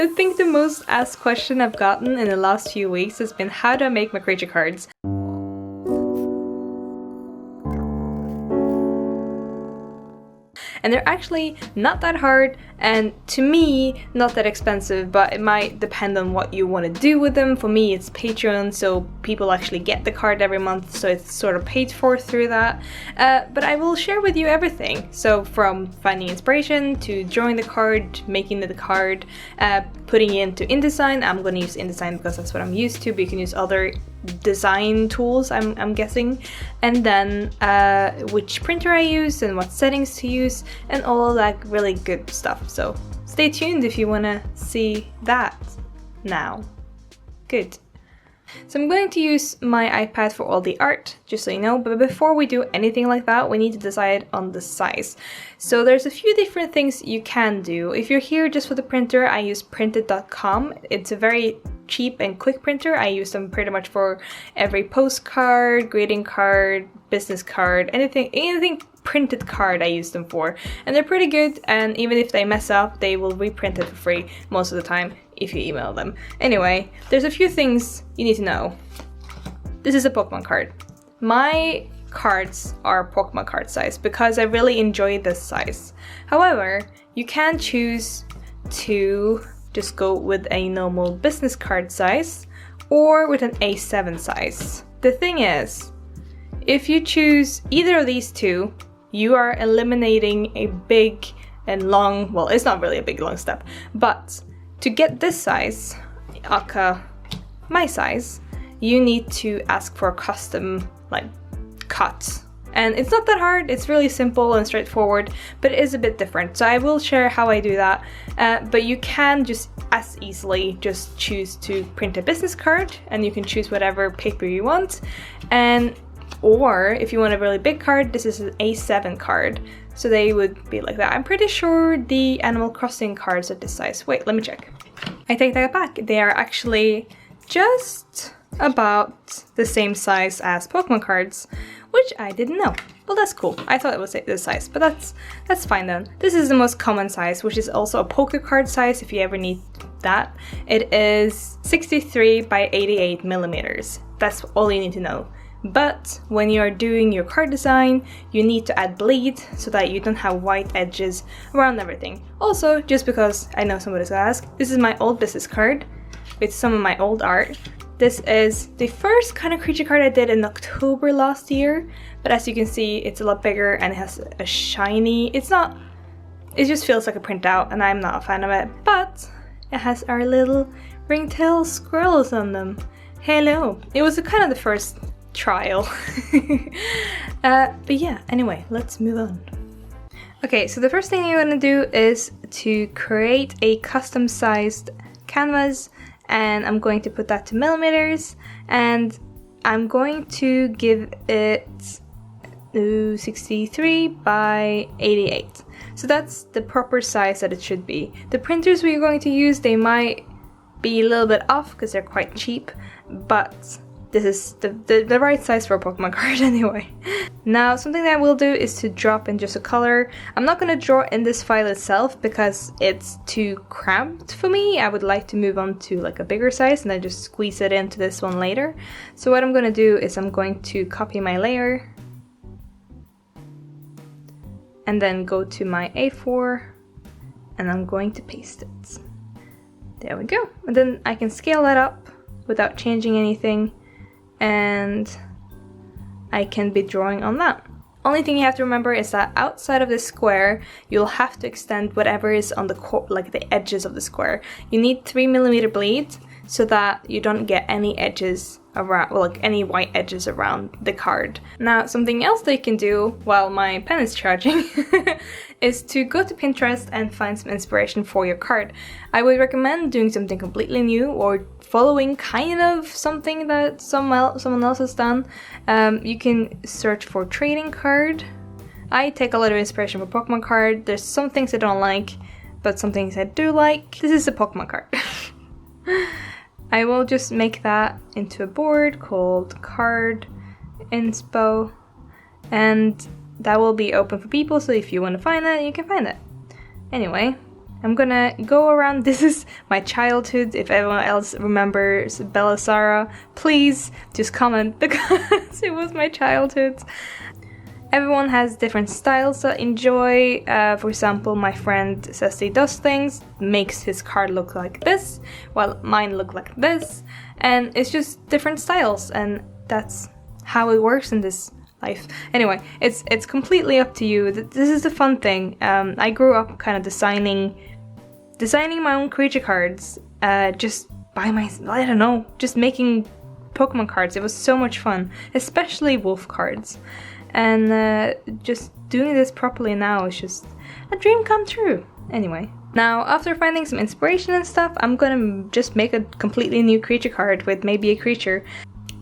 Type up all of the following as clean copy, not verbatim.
I think the most asked question I've gotten in the last few weeks has been, how do I make my creature cards? And they're actually not that hard, and to me, not that expensive, but it might depend on what you want to do with them. For me, it's Patreon, so people actually get the card every month, so it's sort of paid for through that. But I will share with you everything. So from finding inspiration to drawing the card, making the card, putting it into InDesign. I'm going to use InDesign because that's what I'm used to, but you can use other design tools, I'm guessing, and then which printer I use and what settings to use and all of that really good stuff. So stay tuned if you want to see that now. Good. So I'm going to use my iPad for all the art, just so you know, but before we do anything like that, we need to decide on the size. So there's a few different things you can do. If you're here just for the printer, I use printed.com. It's a very cheap and quick printer. I use them pretty much for every postcard, greeting card, business card, anything printed card I use them for. And they're pretty good, and even if they mess up, they will reprint it for free most of the time if you email them. Anyway, there's a few things you need to know. This is a Pokemon card. My cards are Pokemon card size because I really enjoy this size. However, you can choose to just go with a normal business card size or with an A7 size. The thing is, if you choose either of these two, you are eliminating a big and long, well, it's not really a big long step, but to get this size, aka my size, you need to ask for a custom cut. And it's not that hard, it's really simple and straightforward, but it is a bit different. So I will share how I do that, but you can just as easily just choose to print a business card, and you can choose whatever paper you want. Or if you want a really big card, this is an A7 card. So they would be like that. I'm pretty sure the Animal Crossing cards are this size. Wait, let me check. I take that back. They are actually just about the same size as Pokemon cards, which I didn't know. Well, that's cool. I thought it was this size, but that's fine then. This is the most common size, which is also a poker card size if you ever need that. It is 63 by 88 millimeters. That's all you need to know. But when you are doing your card design, you need to add bleed so that you don't have white edges around everything. Also, just because I know somebody's gonna ask, this is my old business card with some of my old art. This is the first kind of creature card I did in October last year, but as you can see, it's a lot bigger and it has a shiny, it just feels like a printout and I'm not a fan of it, but it has our little ringtail squirrels on them. Hello! It was kind of the first trial. But yeah, anyway, let's move on. Okay, so the first thing you're gonna do is to create a custom sized canvas, and I'm going to put that to millimeters, and I'm going to give it 63 by 88. So that's the proper size that it should be. The printers we're going to use, they might be a little bit off because they're quite cheap, but this is the right size for a Pokemon card anyway. Now, something that I will do is to drop in just a color. I'm not going to draw in this file itself because it's too cramped for me. I would like to move on to like a bigger size and then just squeeze it into this one later. So what I'm going to do is I'm going to copy my layer and then go to my A4 and I'm going to paste it. There we go. And then I can scale that up without changing anything, and I can be drawing on that. Only thing you have to remember is that outside of this square, you'll have to extend whatever is on the edges of the square. You need 3mm bleed so that you don't get any edges around, any white edges around the card. Now, something else they can do while my pen is charging is to go to Pinterest and find some inspiration for your card. I would recommend doing something completely new or following kind of something that someone else has done. You can search for trading card. I take a lot of inspiration from Pokemon card. There's some things I don't like, but some things I do like. This is a Pokemon card. I will just make that into a board called Card Inspo, and that will be open for people, so if you want to find that, you can find it. Anyway, I'm gonna go around. This is my childhood. If everyone else remembers Bella Sara, please just comment because it was my childhood. Everyone has different styles that enjoy. For example, my friend says he does things, makes his card look like this, while mine look like this, and it's just different styles, and that's how it works in this life. Anyway, it's completely up to you. This is the fun thing. I grew up kind of designing my own creature cards, just by I don't know, just making Pokemon cards. It was so much fun, especially wolf cards. And just doing this properly now is just a dream come true. Anyway, now after finding some inspiration and stuff, I'm gonna just make a completely new creature card with maybe a creature.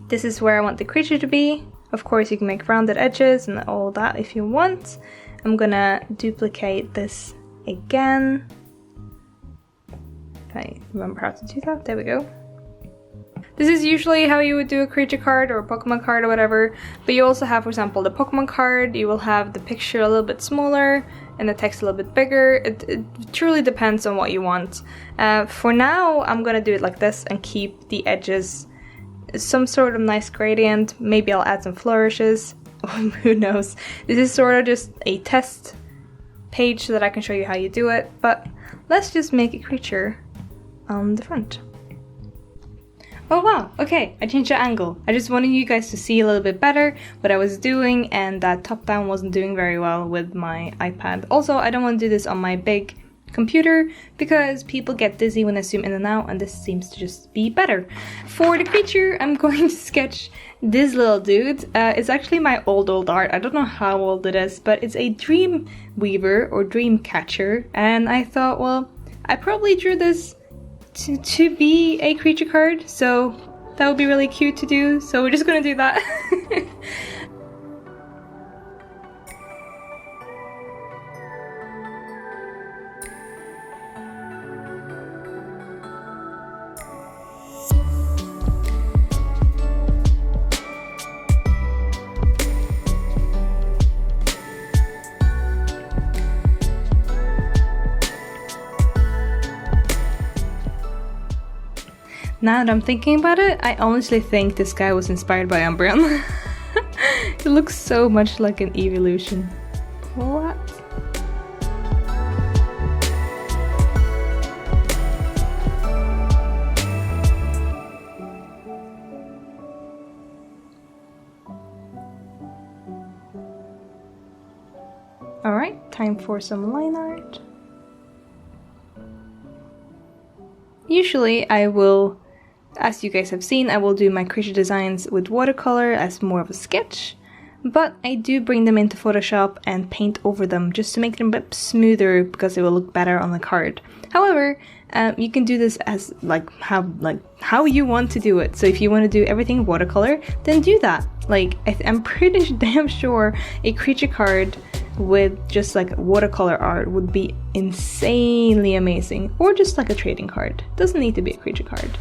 This is where I want the creature to be. Of course, you can make rounded edges and all that if you want. I'm gonna duplicate this again. If I remember how to do that, there we go. This is usually how you would do a creature card or a Pokemon card or whatever, but you also have, for example, the Pokemon card. You will have the picture a little bit smaller and the text a little bit bigger. It truly depends on what you want. For now, I'm gonna do it like this and keep the edges some sort of nice gradient. Maybe I'll add some flourishes. Who knows? This is sort of just a test page so that I can show you how you do it, but let's just make a creature on the front. Oh wow, okay, I changed the angle. I just wanted you guys to see a little bit better what I was doing, and that top down wasn't doing very well with my iPad. Also, I don't want to do this on my big computer because people get dizzy when I zoom in and out, and this seems to just be better. For the creature, I'm going to sketch this little dude. It's actually my old art. I don't know how old it is, but it's a dream weaver or dream catcher, and I thought, well, I probably drew this to be a creature card, so that would be really cute to do, so we're just gonna do that. Now that I'm thinking about it, I honestly think this guy was inspired by Umbreon. It looks so much like an evolution. What? Alright, time for some line art. Usually I will, as you guys have seen, I will do my creature designs with watercolor as more of a sketch, but I do bring them into Photoshop and paint over them just to make them a bit smoother because it will look better on the card. However, you can do this as how you want to do it. So if you want to do everything watercolor, then do that. Like I'm pretty damn sure a creature card with just like watercolor art would be insanely amazing, or just like a trading card. Doesn't need to be a creature card.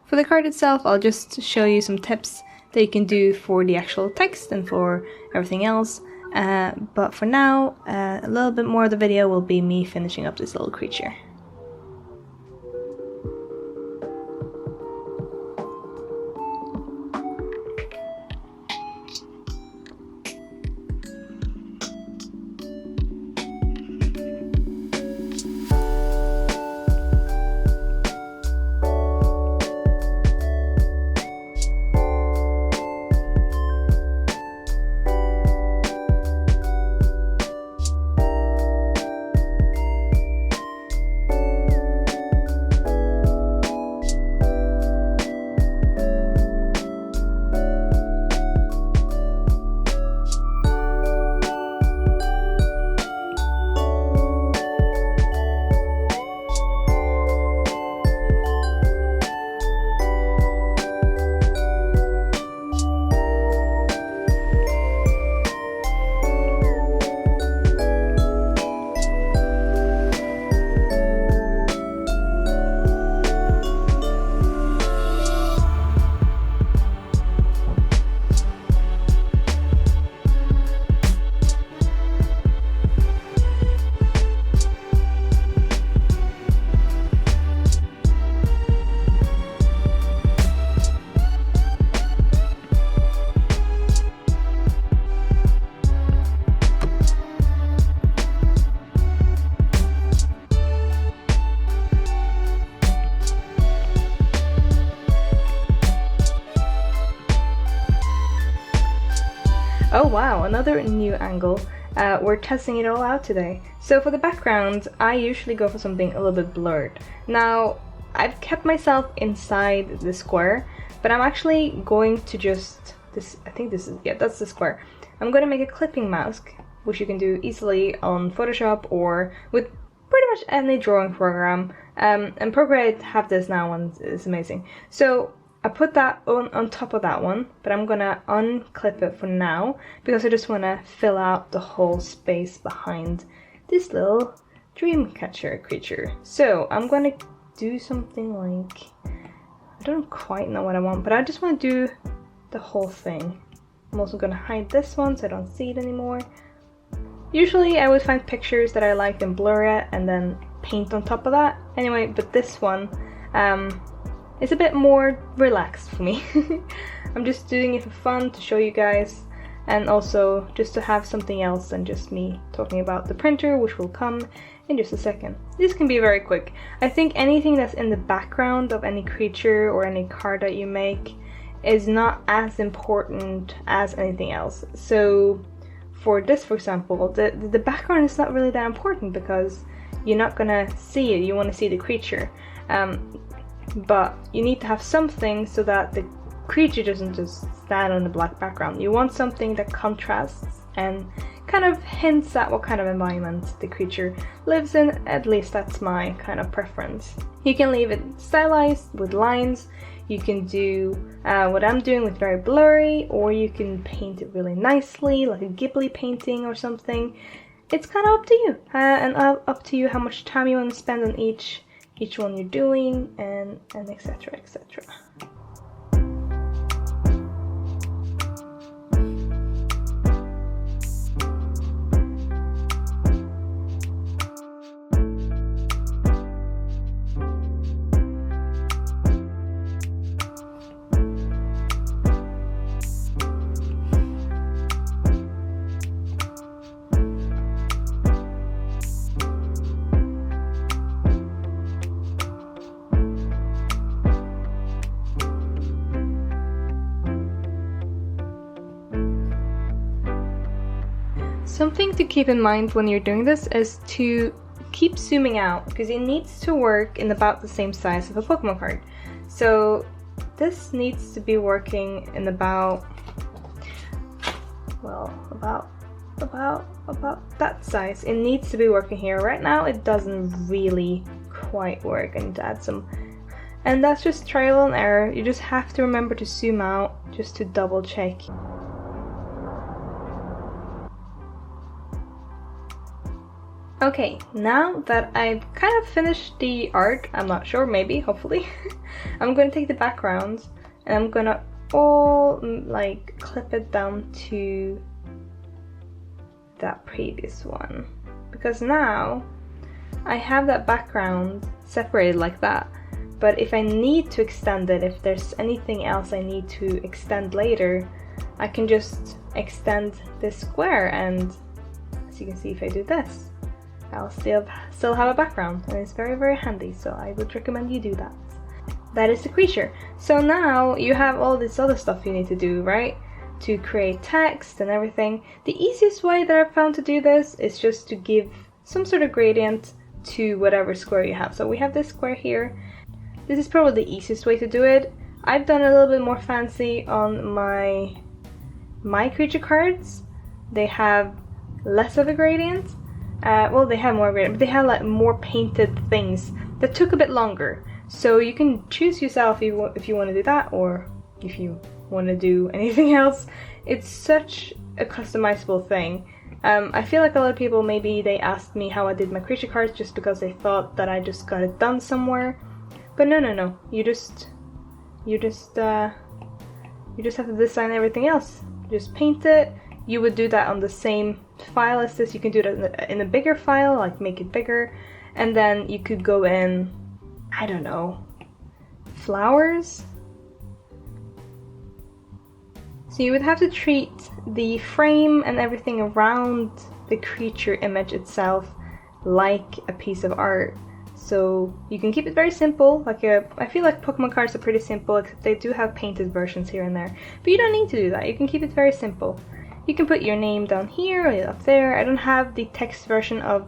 For the card itself, I'll just show you some tips that you can do for the actual text and for everything else. But for now, a little bit more of the video will be me finishing up this little creature. Oh wow, another new angle. We're testing it all out today. So for the background, I usually go for something a little bit blurred. Now, I've kept myself inside the square, but I'm actually going to just, I think this is, yeah, that's the square. I'm going to make a clipping mask, which you can do easily on Photoshop or with pretty much any drawing program. And Procreate have this now and it's amazing. So I put that on top of that one, but I'm gonna unclip it for now because I just wanna fill out the whole space behind this little dream catcher creature. So I'm gonna do something like, I don't quite know what I want, but I just want to do the whole thing. I'm also gonna hide this one so I don't see it anymore. Usually I would find pictures that I liked and blur it and then paint on top of that. Anyway, but this one, it's a bit more relaxed for me. I'm just doing it for fun to show you guys and also just to have something else than just me talking about the printer, which will come in just a second. This can be very quick. I think anything that's in the background of any creature or any card that you make is not as important as anything else. So for this, for example, the background is not really that important because you're not gonna see it, you want to see the creature. But you need to have something so that the creature doesn't just stand on the black background. You want something that contrasts and kind of hints at what kind of environment the creature lives in. At least that's my kind of preference. You can leave it stylized with lines. You can do what I'm doing with very blurry, or you can paint it really nicely, like a Ghibli painting or something. It's kind of up to you, and up to you how much time you want to spend on each one you're doing, and etc, etc. Something to keep in mind when you're doing this is to keep zooming out because it needs to work in about the same size of a Pokemon card. So this needs to be working in about, well, about that size. It needs to be working here. Right now it doesn't really quite work. I need to add some, and that's just trial and error. You just have to remember to zoom out just to double check. Okay, now that I've kind of finished the art, I'm not sure, maybe, hopefully, I'm going to take the background and I'm going to all like clip it down to that previous one. Because now I have that background separated like that. But if I need to extend it, if there's anything else I need to extend later, I can just extend this square, and as you can see, if I do this, I'll still have a background, and it's very, very handy, so I would recommend you do that. That is the creature. So now you have all this other stuff you need to do, right? To create text and everything. The easiest way that I've found to do this is just to give some sort of gradient to whatever square you have. So we have this square here. This is probably the easiest way to do it. I've done a little bit more fancy on my creature cards. They have less of a gradient. Well, they have more gradient, but they have like more painted things that took a bit longer. So you can choose yourself if you want to do that, or if you want to do anything else. It's such a customizable thing. I feel like a lot of people, maybe they asked me how I did my creature cards just because they thought that I just got it done somewhere. But no. You just have to design everything else. Just paint it. You would do that on the same file as this. You can do that in a bigger file, like make it bigger, and then you could go in, I don't know, flowers. So you would have to treat the frame and everything around the creature image itself like a piece of art. So you can keep it very simple. I feel like Pokemon cards are pretty simple, except they do have painted versions here and there. But you don't need to do that. You can keep it very simple. You can put your name down here or up there. I don't have the text version of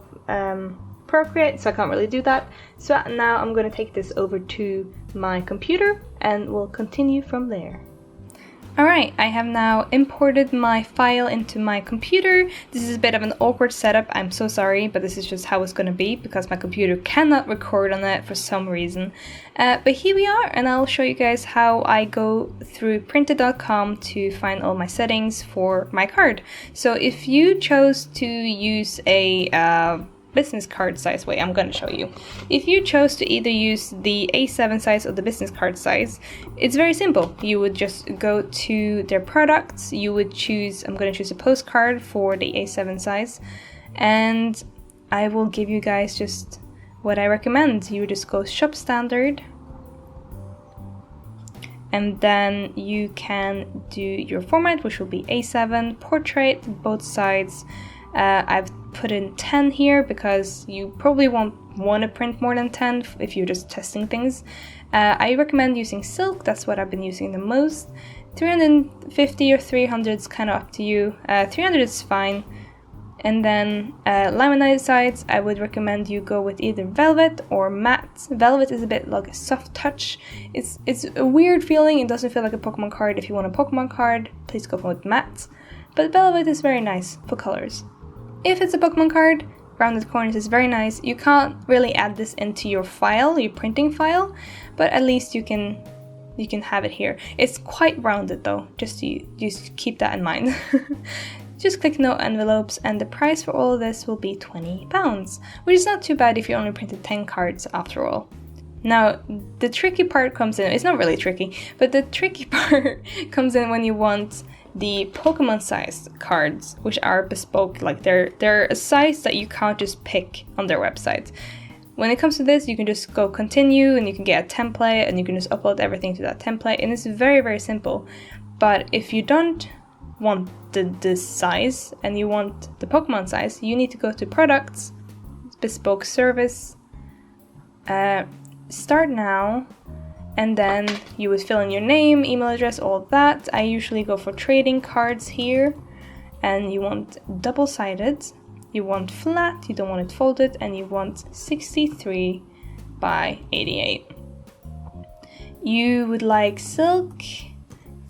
Procreate, so I can't really do that. So now I'm going to take this over to my computer and we'll continue from there. Alright, I have now imported my file into my computer. This is a bit of an awkward setup, I'm so sorry, but this is just how it's gonna be because my computer cannot record on it for some reason. But here we are, and I'll show you guys how I go through printed.com to find all my settings for my card. So if you chose to use a business card size, wait, I'm gonna show you. If you chose to either use the A7 size or the business card size, it's very simple. You would just go to their products, you would choose, I'm gonna choose a postcard for the A7 size, and I will give you guys just what I recommend. You just go shop standard, and then you can do your format, which will be A7, portrait, both sides. I've put in 10 here because you probably won't want to print more than 10 if you're just testing things. I recommend using silk, that's what I've been using the most. 350 or 300 is kind of up to you. 300 is fine. And then laminated sides, I would recommend you go with either velvet or matte. Velvet is a bit like a soft touch. It's a weird feeling, it doesn't feel like a Pokemon card. If you want a Pokemon card, please go with matte. But velvet is very nice for colors. If it's a Pokemon card, rounded corners is very nice. You can't really add this into your file, your printing file, but at least you can have it here. It's quite rounded though, just keep that in mind. Just click no envelopes, and the price for all of this will be £20, which is not too bad if you only printed 10 cards after all. Now, the tricky part comes in, it's not really tricky, but the tricky part comes in when you want the Pokemon sized cards, which are bespoke, like they're a size that you can't just pick on their website. When it comes to this, you can just go continue and you can get a template and you can just upload everything to that template, and it's very, very simple. But if you don't want this size and you want the Pokemon size, you need to go to products, bespoke service, start now, and then you would fill in your name, email address, all that. I usually go for trading cards here, and you want double-sided, you want flat, you don't want it folded, and you want 63 by 88. You would like silk,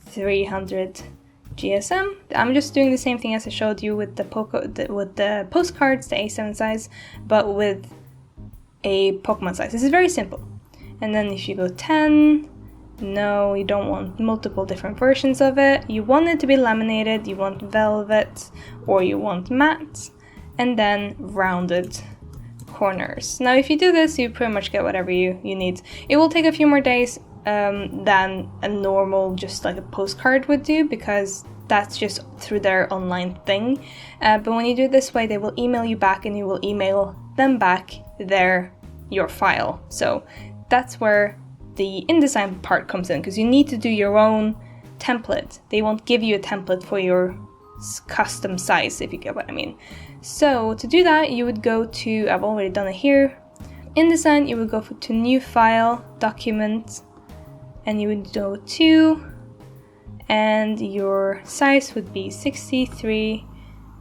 300 GSM. I'm just doing the same thing as I showed you with the postcards, the A7 size, but with a Pokemon size. This is very simple. And then if you go 10, no, you don't want multiple different versions of it. You want it to be laminated, you want velvet, or you want matte, and then rounded corners. Now if you do this, you pretty much get whatever you need. It will take a few more days than a normal, just like a postcard would do, because that's just through their online thing. But when you do it this way, they will email you back and you will email them back your file. So that's where the InDesign part comes in, because you need to do your own template. They won't give you a template for your custom size, if you get what I mean. So to do that, you would go to, I've already done it here, InDesign, you would go to new file, document, and you would go to, and your size would be 63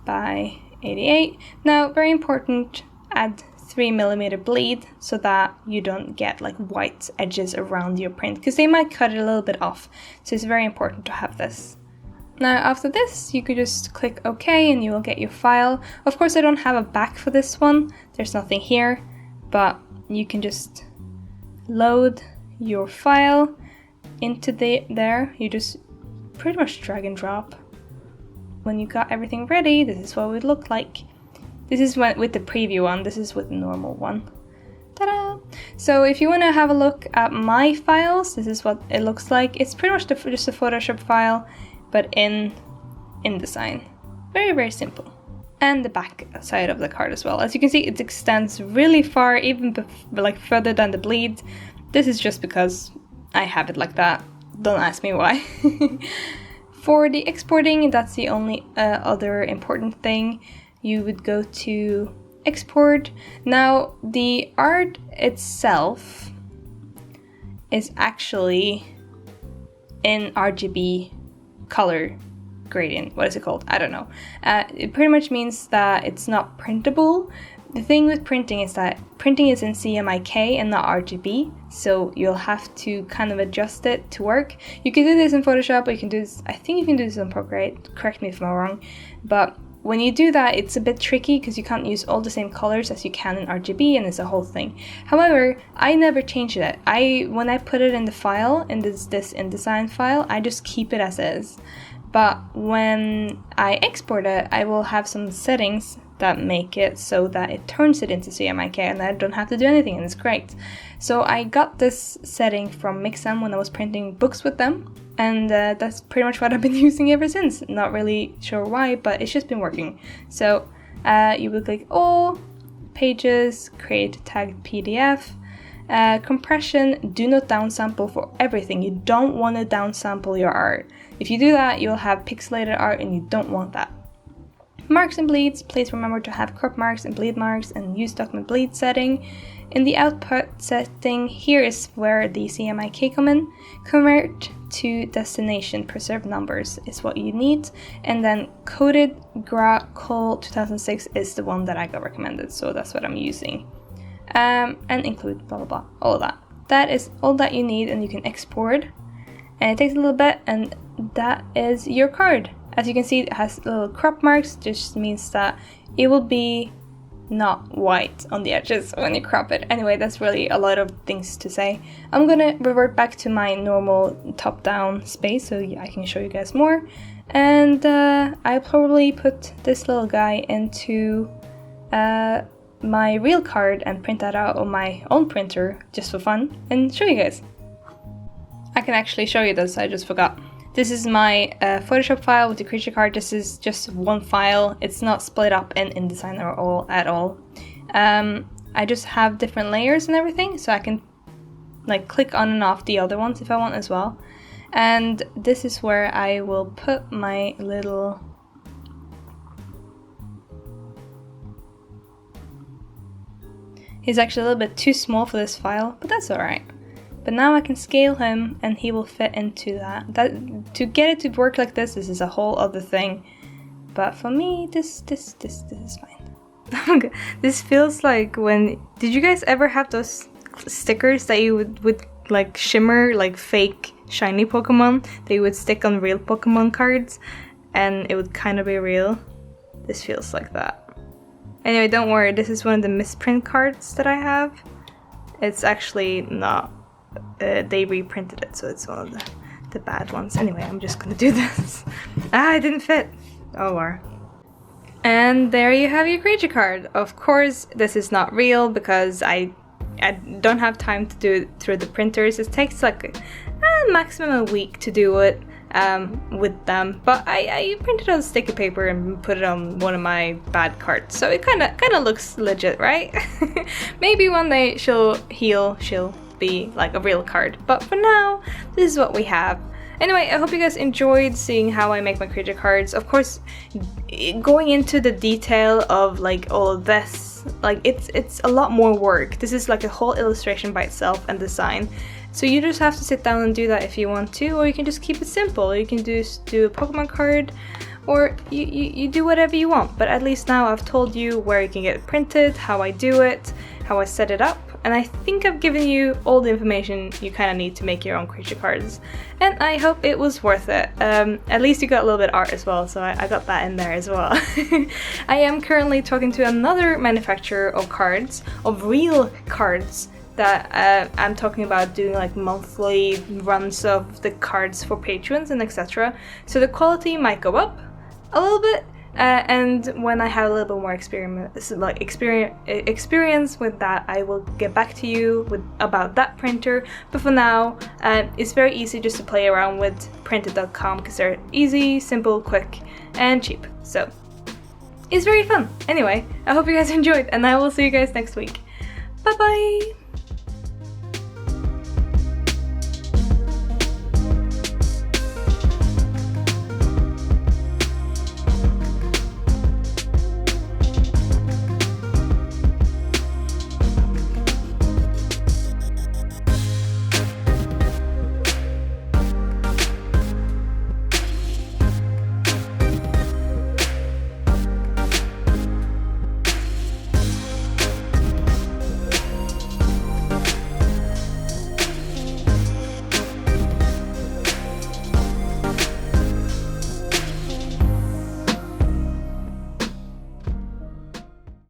by 88. Now, very important, add 3mm bleed so that you don't get like white edges around your print, because they might cut it a little bit off. So it's very important to have this. Now after this, you could just click OK and you will get your file. Of course, I don't have a back for this one. There's nothing here, but you can just load your file into there. You just pretty much drag and drop. When you got everything ready, this is what it would look like. This is with the preview one, this is with the normal one. Ta-da! So if you want to have a look at my files, this is what it looks like. It's pretty much just a Photoshop file, but in InDesign. Very, very simple. And the back side of the card as well. As you can see, it extends really far, even like further than the bleed. This is just because I have it like that. Don't ask me why. For the exporting, that's the only other important thing. You would go to export. Now the art itself is actually in RGB color gradient. What is it called? I don't know. It pretty much means that it's not printable. The thing with printing is that printing is in CMYK and not RGB, so you'll have to kind of adjust it to work. You can do this in Photoshop, or you can do this, I think you can do this on Procreate, correct me if I'm wrong, but when you do that, it's a bit tricky because you can't use all the same colors as you can in RGB, and it's a whole thing. However, I never changed it. When I put it in the file, in this InDesign file, I just keep it as is. But when I export it, I will have some settings that make it so that it turns it into CMYK and I don't have to do anything, and it's great. So I got this setting from Mixam when I was printing books with them, and that's pretty much what I've been using ever since. Not really sure why, but it's just been working. So you will click all, pages, create tagged PDF, compression, do not downsample for everything. You don't want to downsample your art. If you do that, you'll have pixelated art and you don't want that. Marks and bleeds, please remember to have crop marks and bleed marks and use document bleed setting. In the output setting, here is where the CMYK come in. Convert to destination, preserve numbers is what you need. And then coded gra col 2006 is the one that I got recommended, so that's what I'm using. And include blah blah blah, all of that. That is all that you need, and you can export. And it takes a little bit, and that is your card. As you can see, it has little crop marks, just means that it will be not white on the edges when you crop it. Anyway, that's really a lot of things to say. I'm gonna revert back to my normal top-down space so I can show you guys more. And I'll probably put this little guy into my real card and print that out on my own printer just for fun and show you guys. I can actually show you this, I just forgot. This is my Photoshop file with the creature card. This is just one file. It's not split up in InDesign at all. I just have different layers and everything, so I can like click on and off the other ones if I want as well. And this is where I will put my little... He's actually a little bit too small for this file, but that's alright. But now I can scale him and he will fit into that. To get it to work like this is a whole other thing. But for me, this is fine. This feels like when... Did you guys ever have those stickers that you would like shimmer, like fake shiny Pokemon that you would stick on real Pokemon cards and it would kind of be real? This feels like that. Anyway, don't worry, this is one of the misprint cards that I have. It's actually not... they reprinted it, so it's one of the bad ones. Anyway, I'm just gonna do this. It didn't fit. Oh well. And there you have your creature card. Of course, this is not real because I don't have time to do it through the printers. It takes like maximum a week to do it with them. But I printed on sticky paper and put it on one of my bad cards, so it kind of looks legit, right? Maybe one day she'll be like a real card, but for now this is what we have. Anyway, I hope you guys enjoyed seeing how I make my creature cards. Of course, going into the detail of like all of this, like it's a lot more work. This is like a whole illustration by itself and design, so you just have to sit down and do that if you want to, or you can just keep it simple. You can do a Pokemon card, or you do whatever you want. But at least now I've told you where you can get it printed, how I do it, how I set it up, and I think I've given you all the information you kind of need to make your own creature cards. And I hope it was worth it. At least you got a little bit of art as well, so I got that in there as well. I am currently talking to another manufacturer of cards, of real cards, that I'm talking about doing like monthly runs of the cards for patrons and etc. So the quality might go up a little bit. And when I have a little bit more experience with that, I will get back to you about that printer. But for now, it's very easy just to play around with printed.com because they're easy, simple, quick, and cheap. So it's very fun. Anyway, I hope you guys enjoyed, and I will see you guys next week. Bye bye!